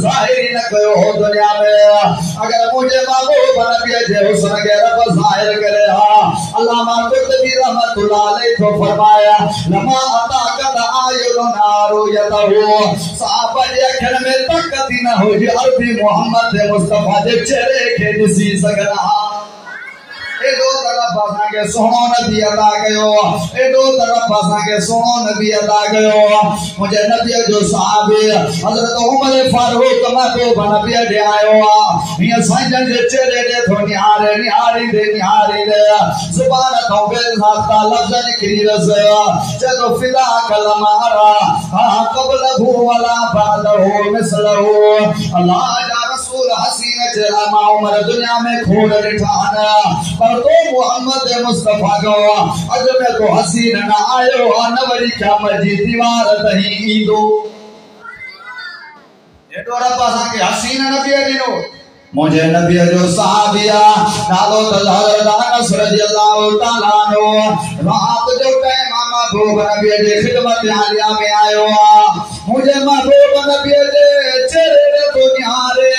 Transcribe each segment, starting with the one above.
ज़ाहिर न कयो हो दुनिया में अगर मुझे महबूब नबी जे हुस्न के रब ज़ाहिर करे अल्लामा कुतुबी रहमतुल्लाह अलैहि तो फरमाया लमा अता कद आयुन नारो यतहु साहब जे अखर में ताकत न हो जे अरबी मोहम्मद मुस्तफा जे चेहरे के दिसी सकना एडो तरफ असांखे सोनो नबी अदा कयो एडो तरफ असांखे सोनो नबी अदा कयो मुझे नबी जो साहबी हजरत उमर फारूक महबूब नबी दे आयो हिय साईं जे चेहरे दे थो निहारी दे जुबान तौबे साता लफ्ज निकरी रस जदो फिदा कलमारा कबल हु वला बाद हो मिसलहु अल्लाह जा रसूल हसीन चेहरा मा उमर दुनिया में खोड़ रिठाना पर तो मोहम्मद मुस्तफा को अज में तो हसीन ना आयो न वरी क्या मजी दीवार तही ईंदो एडो रब असांखे हसीन नबी ॾिनो मुझे नबी जो साहबिया नालो हज़रत अनस रज़ियल्लाहु तआला अन्हु रात जो टाइम महबूब नबी जे खिदमत आलिया में आयो मुझे महबूब नबी जे चेहरे तो निहारे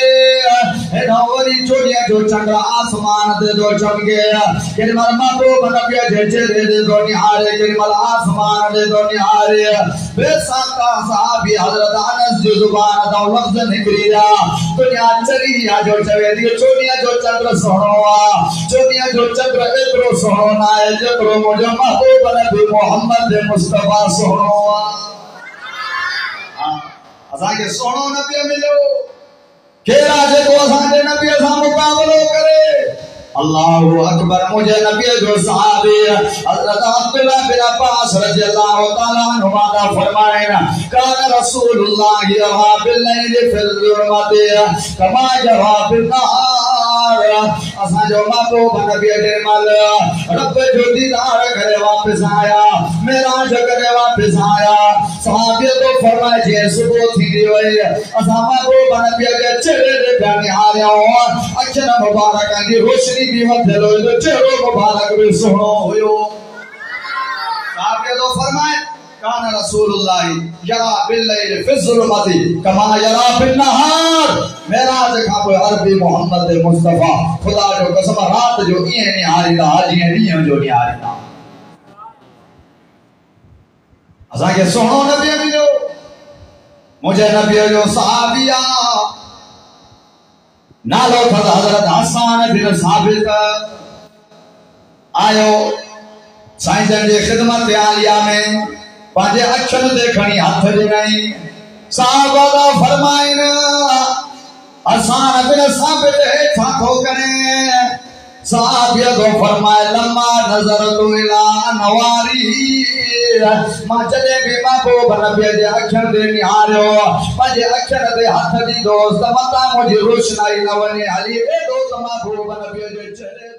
नवरी चोड़िया जो चंद्र आसमान दे दो चमके केमल महबूब नबी जे चेहरे दे दो निहारे केमल आसमान दे दो निहारे बेसाता साहबी हज़रत अनस जो जुबान दा लफ्ज निकलिया दुनिया चरिया जो चवे दी चोड़िया जो चंद्र सोहणो चोड़िया जो चंद्र एतरो सोहणो ना है जेतरो मुझे महबूब नबी मोहम्मद मुस्तफा सोहणो असांखे सोहणो नबी मिलो केरा जेको असांजे नबी सां मुकाबलो करे अल्लाहु अकबर मुझे नबी जो साहबी हजरत अब्दुल्लाह बिन अब्बास रज़ियल्लाहु तआला अन्हु दा फरमाएना कान रसूलुल्लाह यहा बिल्लैल फिल ज़ुलमति कमा यहा बिन नहार असा जो महबूब नबी दे मल रब जो दीदार करे वापस आया मेराज करे वापस आया साहबी तो फरमाए जे सुबह थी वई असा महबूब नबी दे चेहरे दे निहारिया अखर मुबारक की रोशनी भी वधलो तो चेहरो मुबारक भी सोहणो हुयो साहब तो फरमाए कान रसूलुल्लाह यरा बिल्लैल फिज़्ज़ुलमति कमा यरा बिन्नहार मेराज का अरबी मोहम्मद मुस्तफा खुदा जो कसम रात जो ये निहारीदा जिए नी जो निहारीदा असा के सोहणो नबी मिलो मुझे नबी जो सहाबिया नालो था हजरत हसन बिन साबित आयो साईं जन जे खिदमत आलिया में पांजे अखर देखणी हाथ जगाई साहबा दा फरमाइन हसन बिन साबित था को करे साहबिया को फरमाए लम्मा नजर तो इला नवारी मां जदे भी महबूब नबी जे अखर दे निहारियो पांजे अखर दे हाथ दी दोस्त मता मुझे रोशनाई न वने हली ए दोस्त महबूब नबी जे चेहरे